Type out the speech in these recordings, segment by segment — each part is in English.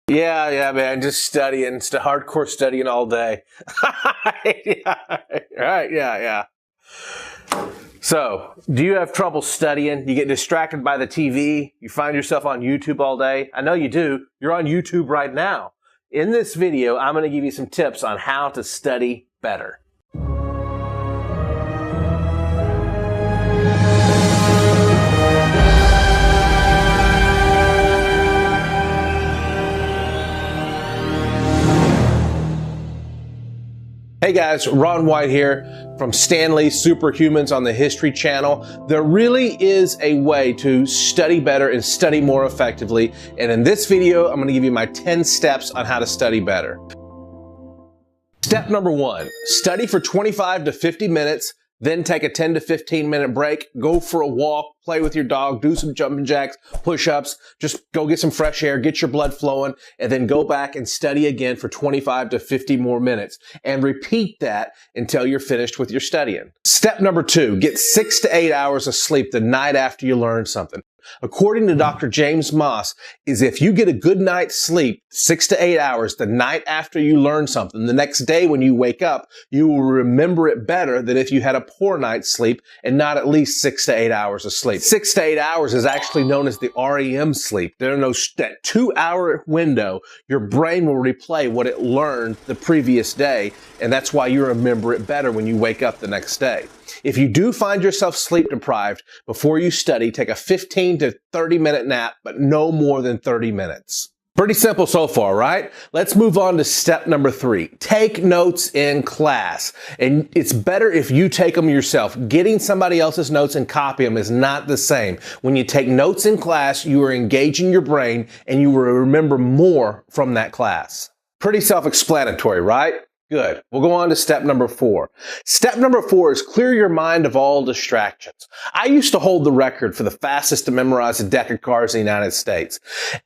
Yeah, man. Just studying, hardcore studying all day. Yeah. So, do you have trouble studying? You get distracted by the TV? You find yourself on YouTube all day? I know you do. You're on YouTube right now. In this video, I'm going to give you some tips on how to study better. Hey guys, Ron White here from Stanley's Superhumans on the History Channel. There really is a way to study better and study more effectively. And in this video, I'm going to give you my 10 steps on how to study better. Step number 1, study for 25 to 50 minutes, then take a 10 to 15 minute break, go for a walk, play with your dog, do some jumping jacks, push-ups, just go get some fresh air, get your blood flowing, and then go back and study again for 25 to 50 more minutes. And repeat that until you're finished with your studying. Step number 2, get 6 to 8 hours of sleep the night after you learn something. According to Dr. James Moss, is if you get a good night's sleep, 6 to 8 hours the night after you learn something, the next day when you wake up, you will remember it better than if you had a poor night's sleep and not at least 6 to 8 hours of sleep. 6 to 8 hours is actually known as the REM sleep. There are that 2-hour window, your brain will replay what it learned the previous day, and that's why you remember it better when you wake up the next day. If you do find yourself sleep deprived before you study, take a 15 to 30 minute nap, but no more than 30 minutes. Pretty simple so far, right? Let's move on to step number 3. Take notes in class. And it's better if you take them yourself. Getting somebody else's notes and copy them is not the same. When you take notes in class, you are engaging your brain and you will remember more from that class. Pretty self-explanatory, right? Good. We'll go on to step number 4. Step number 4 is clear your mind of all distractions. I used to hold the record for the fastest to memorize a deck of cards in the United States.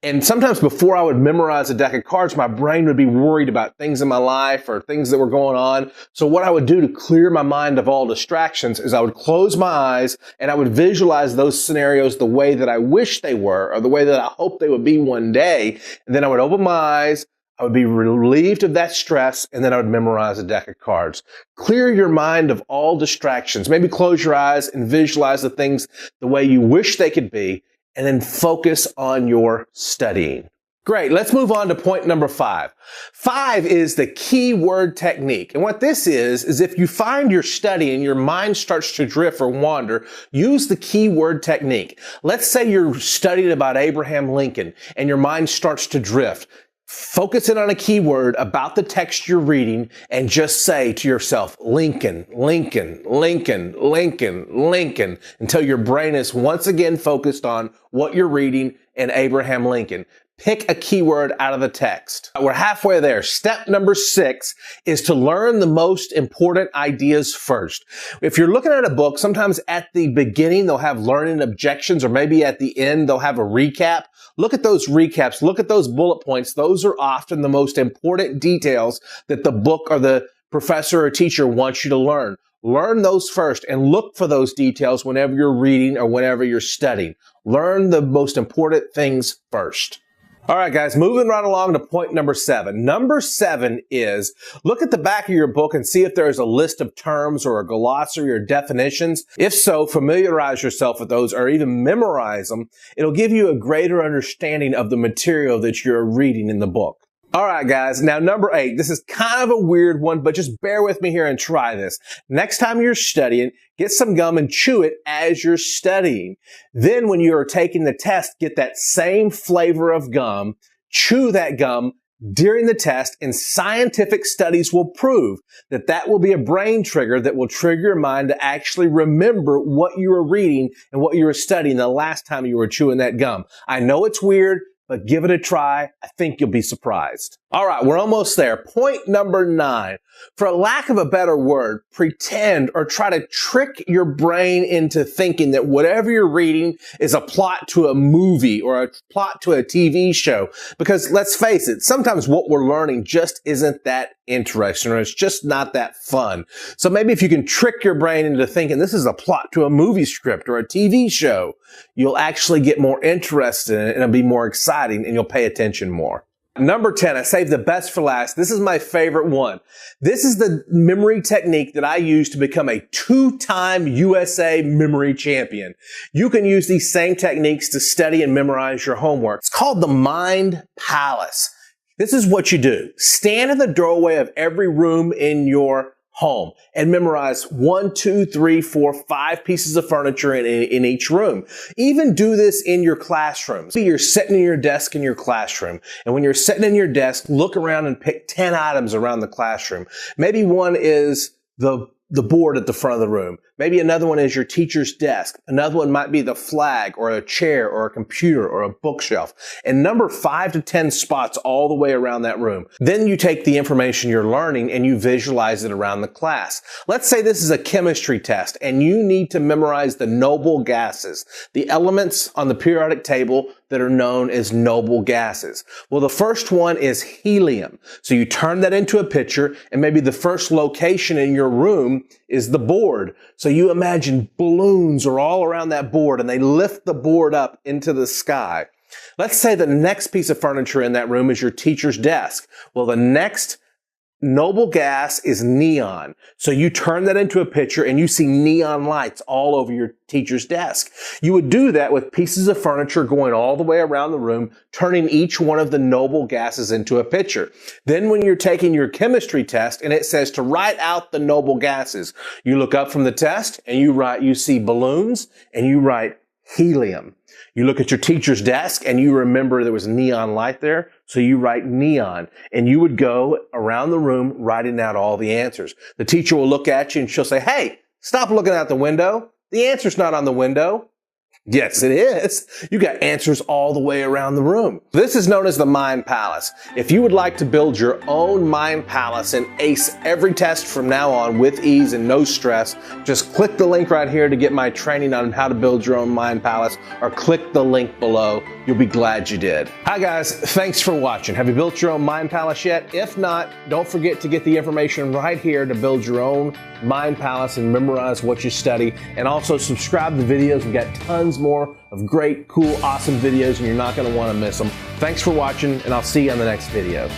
And sometimes before I would memorize a deck of cards, my brain would be worried about things in my life or things that were going on. So what I would do to clear my mind of all distractions is I would close my eyes and I would visualize those scenarios the way that I wish they were or the way that I hope they would be one day. And then I would open my eyes, I would be relieved of that stress, and then I would memorize a deck of cards. Clear your mind of all distractions. Maybe close your eyes and visualize the things the way you wish they could be, and then focus on your studying. Great. Let's move on to point number 5. 5 is the keyword technique. And what this is if you find you're studying, your mind starts to drift or wander, use the keyword technique. Let's say you're studying about Abraham Lincoln, and your mind starts to drift. Focus in on a keyword about the text you're reading and just say to yourself, Lincoln, Lincoln, Lincoln, Lincoln, Lincoln, until your brain is once again focused on what you're reading and Abraham Lincoln. Pick a keyword out of the text. We're halfway there. Step number 6 is to learn the most important ideas first. If you're looking at a book, sometimes at the beginning they'll have learning objections, or maybe at the end they'll have a recap. Look at those recaps. Look at those bullet points. Those are often the most important details that the book or the professor or teacher wants you to learn. Learn those first and look for those details whenever you're reading or whenever you're studying. Learn the most important things first. All right, guys, moving right along to point number 7. Number 7 is look at the back of your book and see if there's a list of terms or a glossary or definitions. If so, familiarize yourself with those or even memorize them. It'll give you a greater understanding of the material that you're reading in the book. All right, guys. Now, number 8. This is kind of a weird one, but just bear with me here and try this. Next time you're studying, get some gum and chew it as you're studying. Then when you are taking the test, get that same flavor of gum, chew that gum during the test, and scientific studies will prove that that will be a brain trigger that will trigger your mind to actually remember what you were reading and what you were studying the last time you were chewing that gum. I know it's weird, but give it a try. I think you'll be surprised. All right, we're almost there. Point number 9. For a lack of a better word, pretend or try to trick your brain into thinking that whatever you're reading is a plot to a movie or a plot to a TV show. Because let's face it, sometimes what we're learning just isn't that interesting or it's just not that fun. So maybe if you can trick your brain into thinking this is a plot to a movie script or a TV show, you'll actually get more interested in it and it'll be more exciting and you'll pay attention more. Number 10, I saved the best for last. This is my favorite one. This is the memory technique that I use to become a 2-time USA memory champion. You can use these same techniques to study and memorize your homework. It's called the Mind Palace. This is what you do. Stand in the doorway of every room in your home and memorize 1, 2, 3, 4, 5 pieces of furniture in each room. Even do this in your classrooms. Maybe you're sitting in your desk in your classroom, and when you're sitting in your desk, look around and pick 10 items around the classroom. Maybe one is the board at the front of the room. Maybe another one is your teacher's desk. Another one might be the flag or a chair or a computer or a bookshelf. And number 5 to 10 spots all the way around that room. Then you take the information you're learning and you visualize it around the class. Let's say this is a chemistry test and you need to memorize the noble gases, the elements on the periodic table that are known as noble gases. Well, the first one is helium. So you turn that into a picture, and maybe the first location in your room is the board. So you imagine balloons are all around that board and they lift the board up into the sky. Let's say the next piece of furniture in that room is your teacher's desk. Well, the next noble gas is neon. So you turn that into a picture and you see neon lights all over your teacher's desk. You would do that with pieces of furniture going all the way around the room, turning each one of the noble gases into a picture. Then when you're taking your chemistry test and it says to write out the noble gases, you look up from the test and you see balloons and you write helium. You look at your teacher's desk and you remember there was neon light there, so you write neon. And you would go around the room writing out all the answers. The teacher will look at you and she'll say, "Hey, stop looking out the window. The answer's not on the window." Yes, it is. You got answers all the way around the room. This is known as the Mind Palace. If you would like to build your own Mind Palace and ace every test from now on with ease and no stress, just click the link right here to get my training on how to build your own Mind Palace, or click the link below. You'll be glad you did. Hi guys, thanks for watching. Have you built your own Mind Palace yet? If not, don't forget to get the information right here to build your own Mind Palace and memorize what you study. And also subscribe to the videos. We've got tons more of great, cool, awesome videos, and you're not going to want to miss them. Thanks for watching, and I'll see you on the next video.